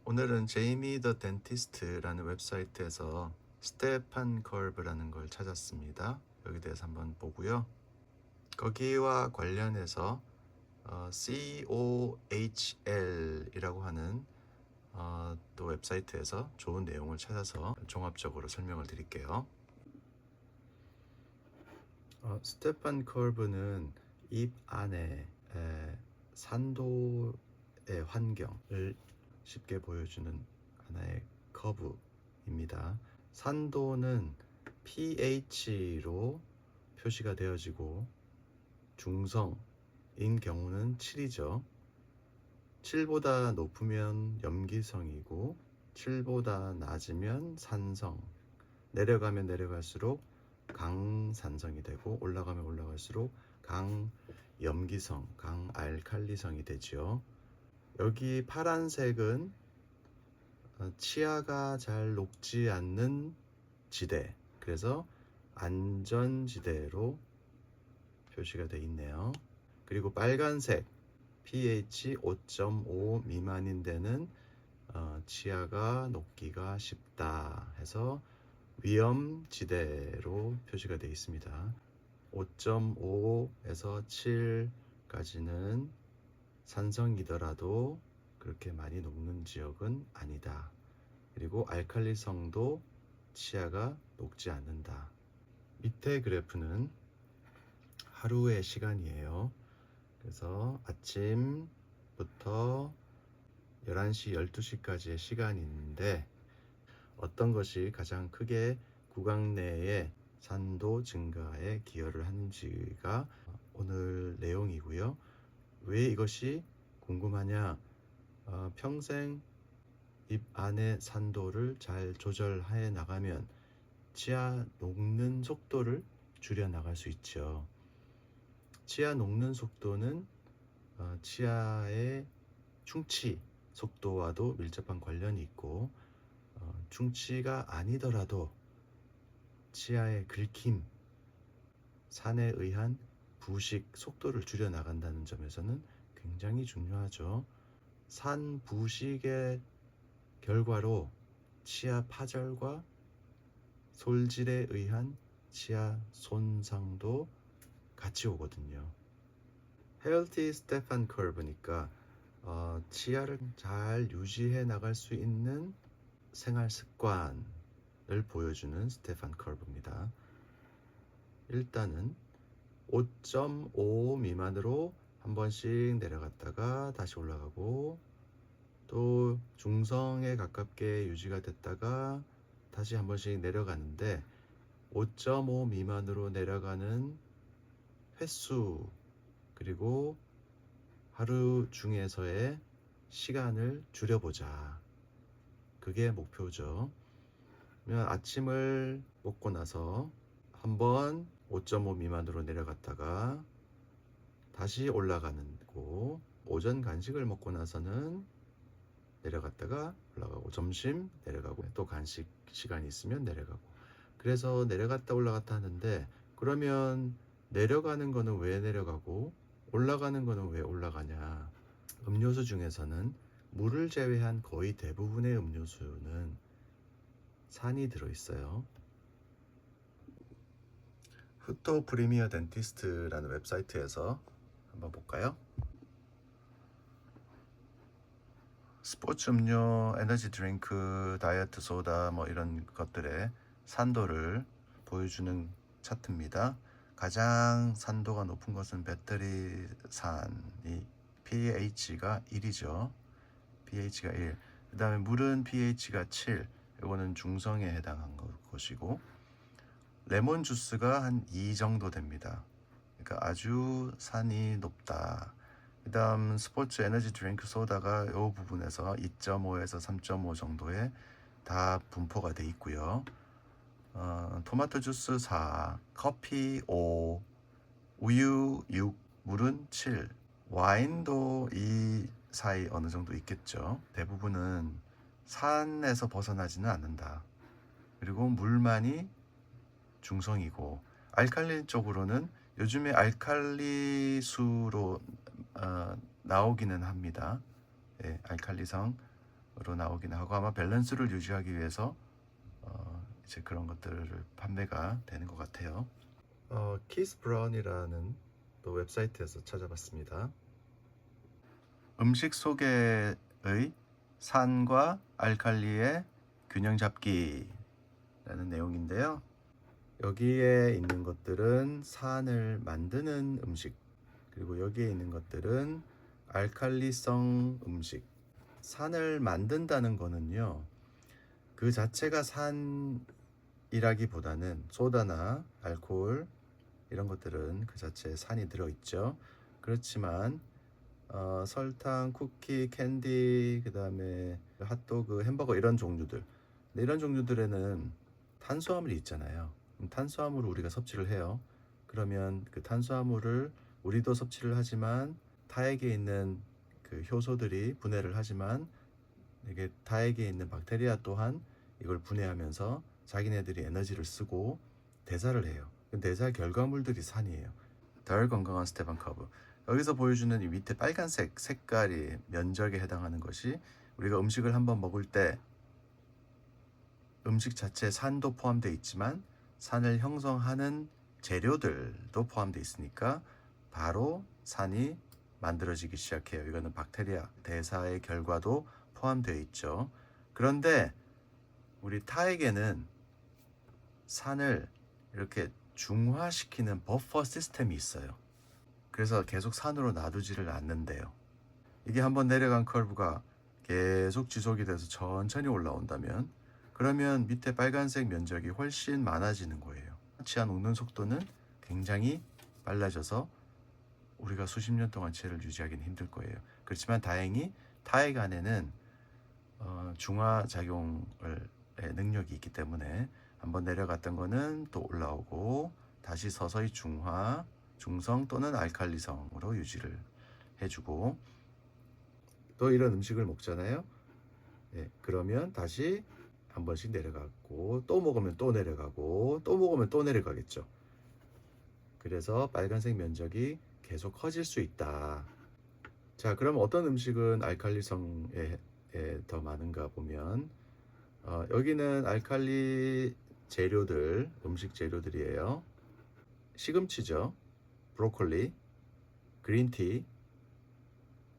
오늘은 제이미 더 덴티스트라는 웹사이트에서 스테판 커브라는 걸 찾았습니다. 여기 대해서 한번 보고요. 거기와 관련해서 COHL이라고 하는 또 웹사이트에서 좋은 내용을 찾아서 종합적으로 설명을 드릴게요. 스테판 커브는 입 안에 산도의 환경을 쉽게 보여주는 하나의 커브입니다. 산도는 pH로 표시가 되어지고 중성인 경우는 7이죠. 7보다 높으면 염기성이고 7보다 낮으면 산성, 내려가면 내려갈수록 강산성이 되고 올라가면 올라갈수록 강염기성, 강알칼리성이 되죠. 여기 파란색은 치아가 잘 녹지 않는 지대, 그래서 안전지대로 표시가 되어 있네요. 그리고 빨간색 pH 5.5 미만인 데는 치아가 녹기가 쉽다 해서 위험지대로 표시가 되어 있습니다. 5.5에서 7까지는 산성이더라도 그렇게 많이 녹는 지역은 아니다. 그리고 알칼리성도 치아가 녹지 않는다. 밑에 그래프는 하루의 시간이에요. 그래서 아침부터 11시, 12시까지의 시간이 있는데 어떤 것이 가장 크게 구강 내의 산도 증가에 기여를 하는지가 오늘 내용이고요. 왜 이것이 궁금하냐? 평생 입 안의 산도를 잘 조절해 나가면 치아 녹는 속도를 줄여 나갈 수 있죠. 치아 녹는 속도는 치아의 충치 속도와도 밀접한 관련이 있고 충치가 아니더라도 치아의 긁힘, 산에 의한 부식 속도를 줄여 나간다는 점에서는 굉장히 중요하죠. 산 부식의 결과로 치아 파절과 솔질에 의한 치아 손상도 같이 오거든요. Healthy Stefan Curve니까 치아를 잘 유지해 나갈 수 있는 생활 습관을 보여주는 스테판 커브입니다. 일단은 5.5 미만으로 한 번씩 내려갔다가 다시 올라가고 또 중성에 가깝게 유지가 됐다가 다시 한 번씩 내려가는데 5.5 미만으로 내려가는 횟수 그리고 하루 중에서의 시간을 줄여보자. 그게 목표죠. 그러면 아침을 먹고 나서 한번 5.5 미만으로 내려갔다가 다시 올라가는 거, 오전 간식을 먹고 나서는 내려갔다가 올라가고 점심 내려가고 또 간식 시간이 있으면 내려가고 그래서 내려갔다 올라갔다 하는데 그러면 내려가는 거는 왜 내려가고 올라가는 거는 왜 올라가냐? 음료수 중에서는 물을 제외한 거의 대부분의 음료수는 산이 들어있어요. 후토 프리미어 덴티스트라는 웹사이트에서 한번 볼까요? 스포츠 음료, 에너지 드링크, 다이어트 소다 뭐 이런 것들의 산도를 보여주는 차트입니다. 가장 산도가 높은 것은 배터리산이 pH가 1이죠. pH가 1. 그 다음에 물은 pH가 7. 이거는 중성에 해당한 것이고 레몬 주스가 한 2 정도 됩니다. 그러니까 아주 산이 높다. 그 다음 스포츠 에너지 드링크 소다가 이 부분에서 2.5에서 3.5 정도에 다 분포가 돼 있고요. 토마토 주스 4, 커피 5, 우유 6, 물은 7, 와인도 이 사이 어느 정도 있겠죠. 대부분은 산에서 벗어나지는 않는다. 그리고 물만이 중성이고 알칼리 쪽으로는 요즘에 알칼리 수로 나오기는 합니다. 예, 알칼리성 나오긴 하고 아마 밸런스를 유지하기 위해서 이제 그런 것들을 판매가 되는 것 같아요. 키스 브라운이라는 또 웹사이트에서 찾아봤습니다. 음식 소개의 산과 알칼리의 균형 잡기라는 내용인데요. 여기에 있는 것들은 산을 만드는 음식, 그리고 여기에 있는 것들은 알칼리성 음식. 산을 만든다는 거는요, 그 자체가 산이라기보다는 소다나 알코올 이런 것들은 그 자체에 산이 들어있죠. 그렇지만 설탕, 쿠키, 캔디, 그 다음에 핫도그, 햄버거 이런 종류들, 이런 종류들에는 탄수화물이 있잖아요. 탄수화물을 우리가 섭취를 해요. 그러면 그 탄수화물을 우리도 섭취를 하지만 타액에 있는 그 효소들이 분해를 하지만 이게 타액에 있는 박테리아 또한 이걸 분해하면서 자기네들이 에너지를 쓰고 대사를 해요. 대사 결과물들이 산이에요. 덜 건강한 스테반 커브. 여기서 보여주는 이 밑에 빨간색 색깔이 면적에 해당하는 것이 우리가 음식을 한번 먹을 때 음식 자체에 산도 포함되어 있지만 산을 형성하는 재료들도 포함되어 있으니까 바로 산이 만들어지기 시작해요. 이거는 박테리아 대사의 결과도 포함되어 있죠. 그런데 우리 타액에는 산을 이렇게 중화시키는 버퍼 시스템이 있어요. 그래서 계속 산으로 놔두지를 않는데요. 이게 한번 내려간 커브가 계속 지속이 돼서 천천히 올라온다면 그러면 밑에 빨간색 면적이 훨씬 많아지는 거예요. 치아 녹는 속도는 굉장히 빨라져서 우리가 수십 년 동안 치아를 유지하기는 힘들 거예요. 그렇지만 다행히 타액 안에는 중화작용의 능력이 있기 때문에 한번 내려갔던 거는 또 올라오고 다시 서서히 중성 또는 알칼리성으로 유지를 해주고 또 이런 음식을 먹잖아요. 네, 그러면 다시 한 번씩 내려가고 또 먹으면 또 내려가고 또 먹으면 또 내려가겠죠. 그래서 빨간색 면적이 계속 커질 수 있다. 자, 그럼 어떤 음식은 알칼리성에 더 많은가 보면 여기는 알칼리 재료들, 음식 재료들이에요. 시금치죠. 브로콜리, 그린티,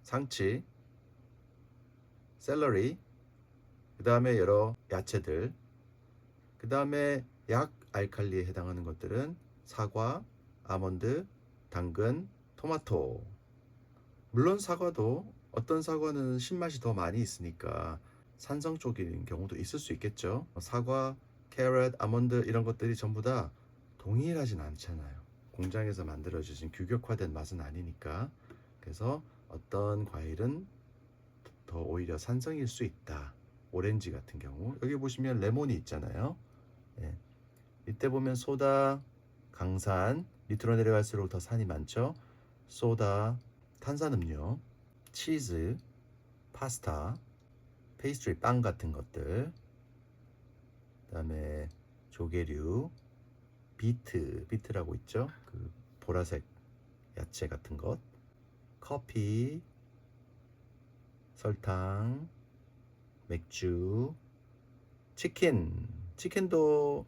상치, 샐러리, 그 다음에 여러 야채들, 그 다음에 약 알칼리에 해당하는 것들은 사과, 아몬드, 당근, 토마토. 물론 사과도 어떤 사과는 신맛이 더 많이 있으니까 산성 쪽인 경우도 있을 수 있겠죠. 사과, 캐럿, 아몬드 이런 것들이 전부 다 동일하진 않잖아요. 공장에서 만들어진 규격화된 맛은 아니니까. 그래서 어떤 과일은 더 오히려 산성일 수 있다. 오렌지 같은 경우 여기 보시면 레몬이 있잖아요. 예. 이때 보면 소다, 강산, 밑으로 내려갈수록 더 산이 많죠. 소다, 탄산음료, 치즈, 파스타, 페이스트리 빵 같은 것들, 그다음에 조개류, 비트라고 있죠. 그 보라색 야채 같은 것, 커피, 설탕, 맥주, 치킨도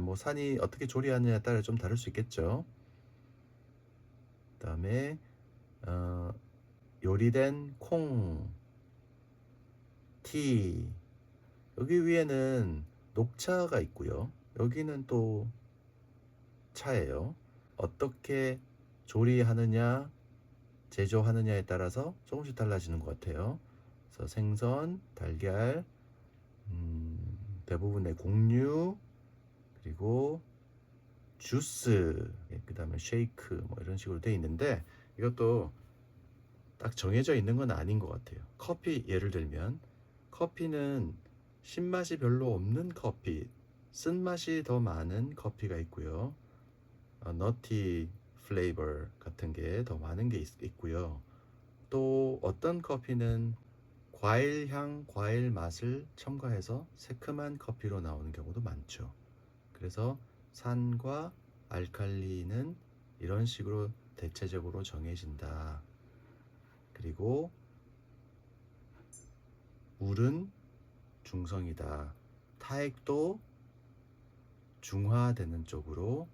뭐 산이 어떻게 조리하느냐에 따라 좀 다를 수 있겠죠. 그다음에 요리된 콩, 티, 여기 위에는 녹차가 있고요. 여기는 또 차예요. 어떻게 조리하느냐, 제조하느냐에 따라서 조금씩 달라지는 것 같아요. 그래서 생선, 달걀, 대부분의 곡류, 그리고 주스, 그 다음에 쉐이크 뭐 이런 식으로 돼 있는데 이것도 딱 정해져 있는 건 아닌 것 같아요. 커피 예를 들면 커피는 신맛이 별로 없는 커피, 쓴맛이 더 많은 커피가 있고요. 너티 플레이버 같은 게 더 많은 게 있고요. 또 어떤 커피는 과일 향, 과일 맛을 첨가해서 새콤한 커피로 나오는 경우도 많죠. 그래서 산과 알칼리는 이런 식으로 대체적으로 정해진다. 그리고 물은 중성이다. 타액도 중화되는 쪽으로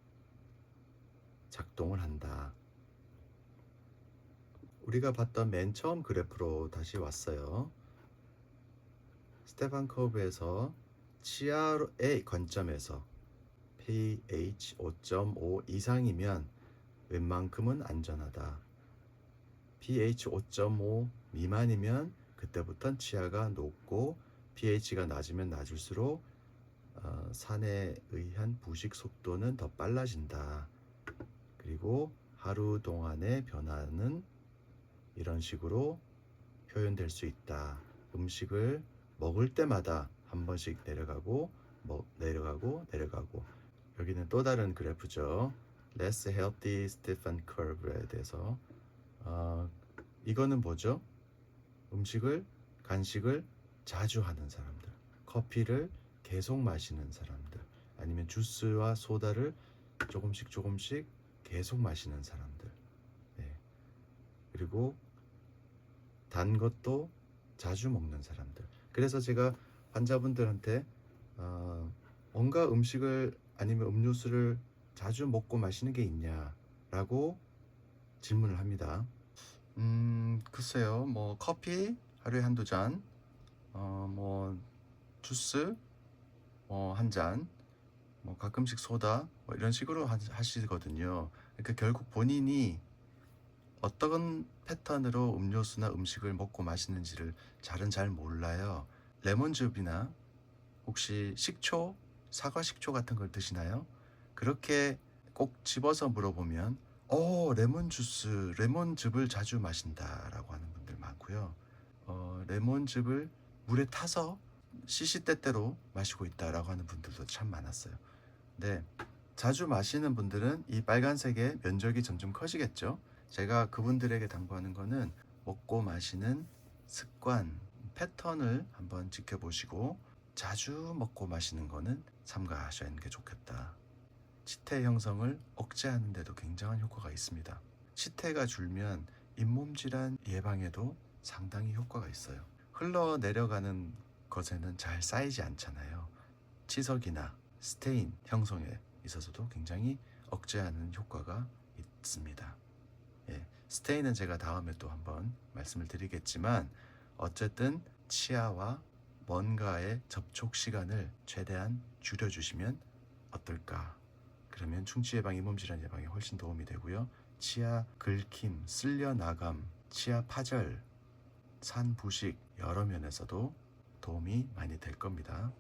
작동을 한다. 우리가 봤던 맨 처음 그래프로 다시 왔어요. 스테판 커브에서 치아의 관점에서 pH 5.5 이상이면 웬만큼은 안전하다. pH 5.5 미만이면 그때부터는 치아가 높고 pH가 낮으면 낮을수록 산에 의한 부식 속도는 더 빨라진다. 그리고 하루 동안의 변화는 이런 식으로 표현될 수 있다. 음식을 먹을 때마다 한 번씩 내려가고 내려가고 여기는 또 다른 그래프죠. Less Healthy Stefan Curve에 대해서 이거는 뭐죠? 간식을 자주 하는 사람들, 커피를 계속 마시는 사람들, 아니면 주스와 소다를 조금씩 계속 마시는 사람들, 네. 그리고 단 것도 자주 먹는 사람들. 그래서 제가 환자분들한테 뭔가 음식을 아니면 음료수를 자주 먹고 마시는 게 있냐라고 질문을 합니다. 글쎄요, 뭐 커피 하루에 한두 잔, 뭐 주스 한 잔, 뭐 가끔씩 소다 뭐 이런 식으로 하시거든요. 그러니까 결국 본인이 어떤 패턴으로 음료수나 음식을 먹고 마시는지를 잘 몰라요. 레몬즙이나 혹시 식초, 사과 식초 같은 걸 드시나요? 그렇게 꼭 집어서 물어보면 레몬즙을 자주 마신다라고 하는 분들 많고요. 레몬즙을 물에 타서 시시때때로 마시고 있다라고 하는 분들도 참 많았어요. 근데 자주 마시는 분들은 이 빨간색의 면적이 점점 커지겠죠. 제가 그분들에게 당부하는 거는 먹고 마시는 습관, 패턴을 한번 지켜보시고 자주 먹고 마시는 거는 삼가하시는 게 좋겠다. 치태 형성을 억제하는 데도 굉장한 효과가 있습니다. 치태가 줄면 잇몸 질환 예방에도 상당히 효과가 있어요. 흘러내려가는 것에는 잘 쌓이지 않잖아요. 치석이나 스테인 형성에 있어서도 굉장히 억제하는 효과가 있습니다. 예, 스테인은 제가 다음에 또 한번 말씀을 드리겠지만 어쨌든 치아와 뭔가의 접촉 시간을 최대한 줄여주시면 어떨까. 그러면 충치 예방, 잇몸 질환 예방에 훨씬 도움이 되고요. 치아 긁힘, 쓸려 나감, 치아 파절, 산 부식 여러 면에서도 도움이 많이 될 겁니다.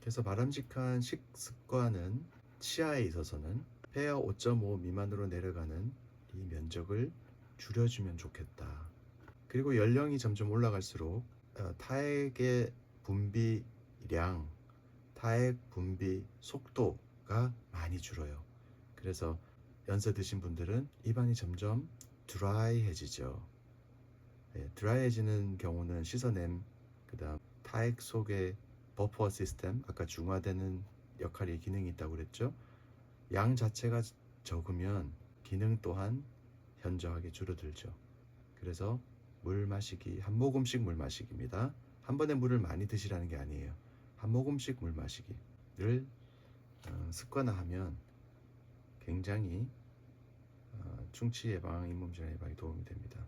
그래서 바람직한 식습관은 치아에 있어서는 폐하 5.5 미만으로 내려가는 이 면적을 줄여주면 좋겠다. 그리고 연령이 점점 올라갈수록 타액의 분비량, 타액 분비 속도가 많이 줄어요. 그래서 연세 드신 분들은 입안이 점점 드라이해지죠. 드라이해지는 경우는 씻어냄, 그 다음 타액 속에 버퍼 시스템, 아까 중화되는 역할이 기능이 있다고 그랬죠. 양 자체가 적으면 기능 또한 현저하게 줄어들죠. 그래서 물 마시기, 한 모금씩 물 마시기입니다. 한 번에 물을 많이 드시라는 게 아니에요. 한 모금씩 물 마시기를 습관화하면 굉장히 충치 예방, 잇몸 질환 예방에 도움이 됩니다.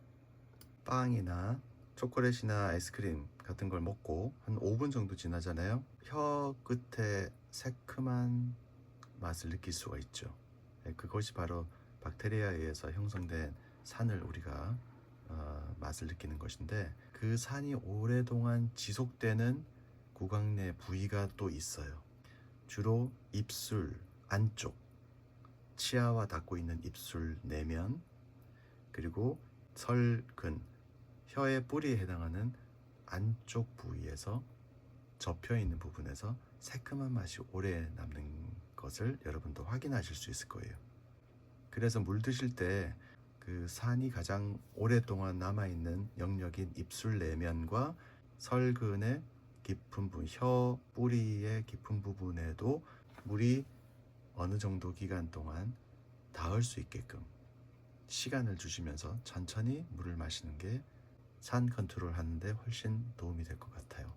빵이나 초콜릿이나 아이스크림 같은 걸 먹고 한 5분 정도 지나잖아요. 혀 끝에 새큼한 맛을 느낄 수가 있죠. 그것이 바로 박테리아에 의해서 형성된 산을 우리가 맛을 느끼는 것인데, 그 산이 오랫동안 지속되는 구강 내 부위가 또 있어요. 주로 입술 안쪽, 치아와 닿고 있는 입술 내면, 그리고 설근, 혀의 뿌리에 해당하는 안쪽 부위에서 접혀 있는 부분에서 새큼한 맛이 오래 남는 것을 여러분도 확인하실 수 있을 거예요. 그래서 물 드실 때 그 산이 가장 오랫동안 남아있는 영역인 입술 내면과 설근의 깊은 부분, 혀 뿌리의 깊은 부분에도 물이 어느 정도 기간 동안 닿을 수 있게끔 시간을 주시면서 천천히 물을 마시는 게 산 컨트롤 하는데 훨씬 도움이 될 것 같아요.